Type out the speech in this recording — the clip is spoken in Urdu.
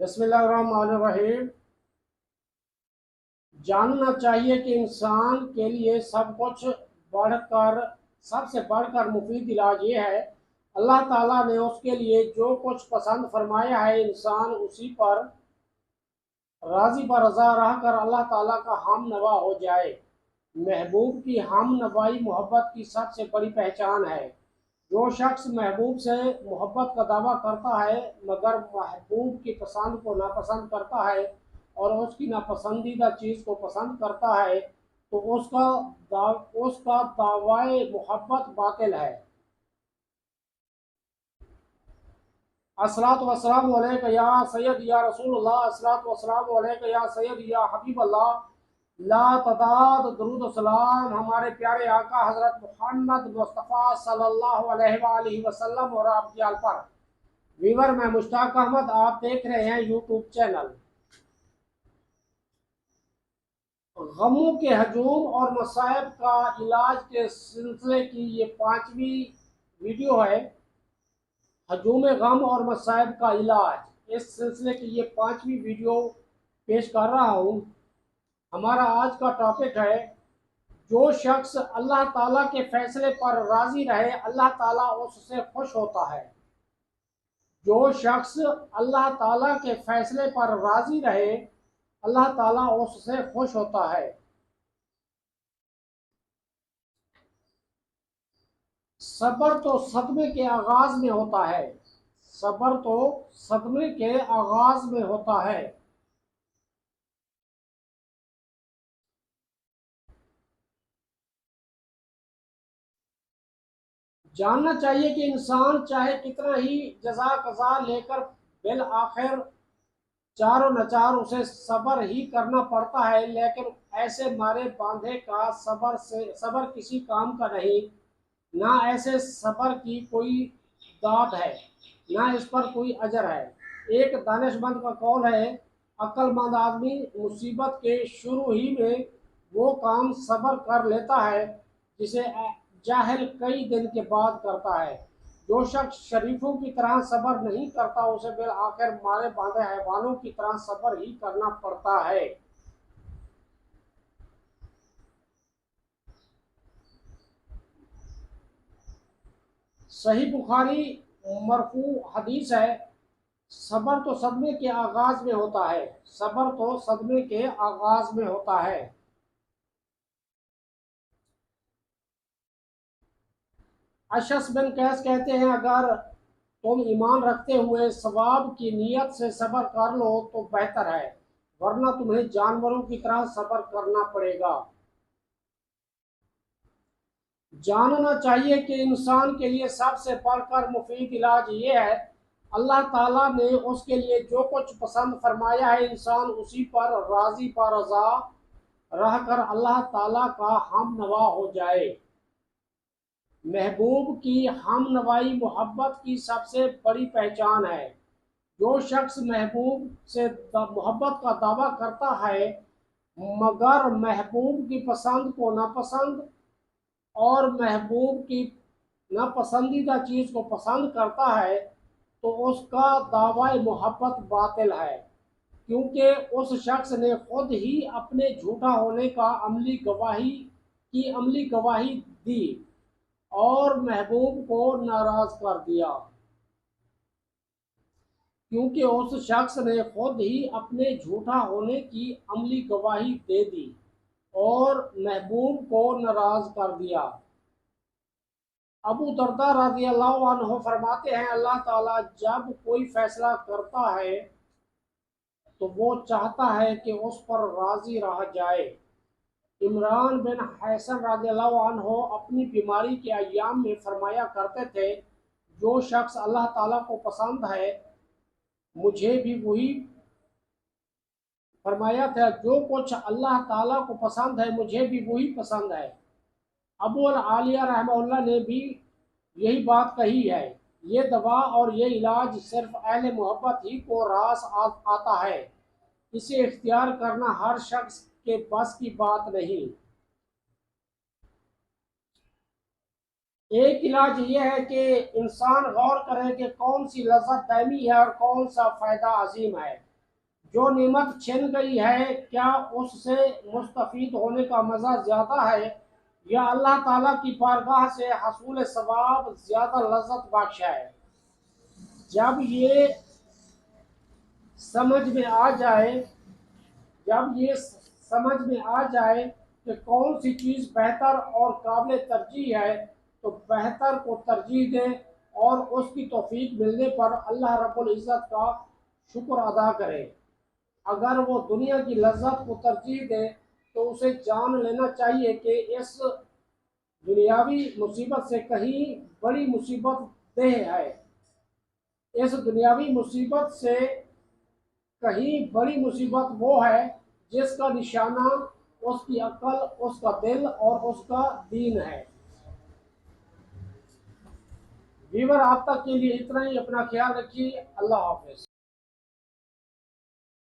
بسم اللہ الرحمن الرحیم۔ جاننا چاہیے کہ انسان کے لیے سب سے بڑھ کر مفید علاج یہ ہے۔ اللہ تعالیٰ نے اس کے لیے جو کچھ پسند فرمایا ہے، انسان اسی پر راضی برضا رہ کر اللہ تعالیٰ کا ہم نوا ہو جائے۔ محبوب کی ہم نوائی محبت کی سب سے بڑی پہچان ہے۔ جو شخص محبوب سے محبت کا دعویٰ کرتا ہے مگر محبوب کی پسند کو ناپسند کرتا ہے اور اس کی ناپسندیدہ چیز کو پسند کرتا ہے تو اس کا دعوی محبت باطل ہے۔ الصلاۃ والسلام علیک یا سید یا رسول اللہ، الصلاۃ والسلام علیک یا سید یا حبیب اللہ، لا تعداد درود و سلام ہمارے پیارے آقا حضرت محمد مصطفیٰ صلی اللہ علیہ وآلہ وسلم اور آپ کی آل پر۔ ویور میں مشتاق احمد، آپ دیکھ رہے ہیں یوٹیوب چینل۔ غموں کے ہجوم اور مصائب کا علاج کے سلسلے کی یہ 5ویں ویڈیو ہے۔ ہجوم غم اور مصائب کا علاج، اس سلسلے کی یہ 5ویں ویڈیو پیش کر رہا ہوں۔ ہمارا آج کا ٹاپک ہے، جو شخص اللہ تعالیٰ کے فیصلے پر راضی رہے اللہ تعالیٰ اس سے خوش ہوتا ہے۔ جو شخص اللہ تعالیٰ کے فیصلے پر راضی رہے اللہ تعالیٰ اس سے خوش ہوتا ہے۔ صبر تو صدمے کے آغاز میں ہوتا ہے۔ صبر تو صدمے کے آغاز میں ہوتا ہے۔ جاننا چاہیے کہ انسان چاہے کتنا ہی جزا قضا لے کر بالآخر چار و نچار اسے صبر ہی کرنا پڑتا ہے، لیکن ایسے مارے باندھے کا صبر کسی کام کا نہیں۔ نہ ایسے صبر کی کوئی داد ہے، نہ اس پر کوئی اجر ہے۔ ایک دانش مند کا قول ہے، عقل مند آدمی مصیبت کے شروع ہی میں وہ کام صبر کر لیتا ہے جسے جاہل کئی دن کے بعد کرتا ہے۔ جو شخص شریفوں کی طرح صبر نہیں کرتا اسے بالآخر مارے باندھے حیوانوں کی طرح صبر ہی کرنا پڑتا ہے۔ صحیح بخاری مرفوع حدیث ہے، صبر تو صدمے کے آغاز میں ہوتا ہے۔ صبر تو صدمے کے آغاز میں ہوتا ہے۔ اشعث بن قیس کہتے ہیں، اگر تم ایمان رکھتے ہوئے ثواب کی نیت سے صبر کر لو تو بہتر ہے، ورنہ تمہیں جانوروں کی طرح صبر کرنا پڑے گا۔ جاننا چاہیے کہ انسان کے لیے سب سے بڑھ کر مفید علاج یہ ہے، اللہ تعالیٰ نے اس کے لیے جو کچھ پسند فرمایا ہے، انسان اسی پر راضی برضا رہ کر اللہ تعالیٰ کا ہم نوا ہو جائے۔ محبوب کی ہم نوائی محبت کی سب سے بڑی پہچان ہے۔ جو شخص محبوب سے محبت کا دعویٰ کرتا ہے مگر محبوب کی پسند کو ناپسند اور محبوب کی ناپسندیدہ چیز کو پسند کرتا ہے تو اس کا دعوی محبت باطل ہے، کیونکہ اس شخص نے خود ہی اپنے جھوٹا ہونے کی عملی گواہی دی اور محبوب کو ناراض کر دیا، کیونکہ اس شخص نے خود ہی اپنے جھوٹا ہونے کی عملی گواہی دے دی اور محبوب کو ناراض کر دیا۔ ابو درداء رضی اللہ عنہ فرماتے ہیں، اللہ تعالیٰ جب کوئی فیصلہ کرتا ہے تو وہ چاہتا ہے کہ اس پر راضی رہ جائے۔ عمران بن حسن رضی اللہ عنہ اپنی بیماری کے ایام میں فرمایا کرتے تھے، جو شخص اللہ تعالیٰ کو پسند ہے مجھے بھی وہی فرمایا تھا جو کچھ اللہ تعالیٰ کو پسند ہے مجھے بھی وہی پسند ہے۔ ابو العالیہ رحمہ اللہ نے بھی یہی بات کہی ہے، یہ دوا اور یہ علاج صرف اہل محبت ہی کو راس آتا ہے، اسے اختیار کرنا ہر شخص کے بس کی بات نہیں۔ ایک علاج یہ ہے کہ انسان غور کرے کہ کون سی لذت دائمی ہے اور کون سا فائدہ عظیم ہے۔ جو نعمت چھن گئی ہے کیا اس سے مستفید ہونے کا مزہ زیادہ ہے یا اللہ تعالیٰ کی بارگاہ سے حصول ثواب زیادہ لذت بخش ہے؟ جب یہ سمجھ میں آ جائے جب یہ سمجھ میں آ جائے کہ کون سی چیز بہتر اور قابل ترجیح ہے تو بہتر کو ترجیح دیں اور اس کی توفیق ملنے پر اللہ رب العزت کا شکر ادا کرے۔ اگر وہ دنیا کی لذت کو ترجیح دے تو اسے جان لینا چاہیے کہ اس دنیاوی مصیبت سے کہیں بڑی مصیبت دہ ہے۔ اس دنیاوی مصیبت سے کہیں بڑی مصیبت وہ ہے جس کا نشانہ اس کی عقل، اس کا دل اور اس کا دین ہے۔ ویور آپ تک کے لیے اتنا ہی، اپنا خیال رکھیے، اللہ حافظ۔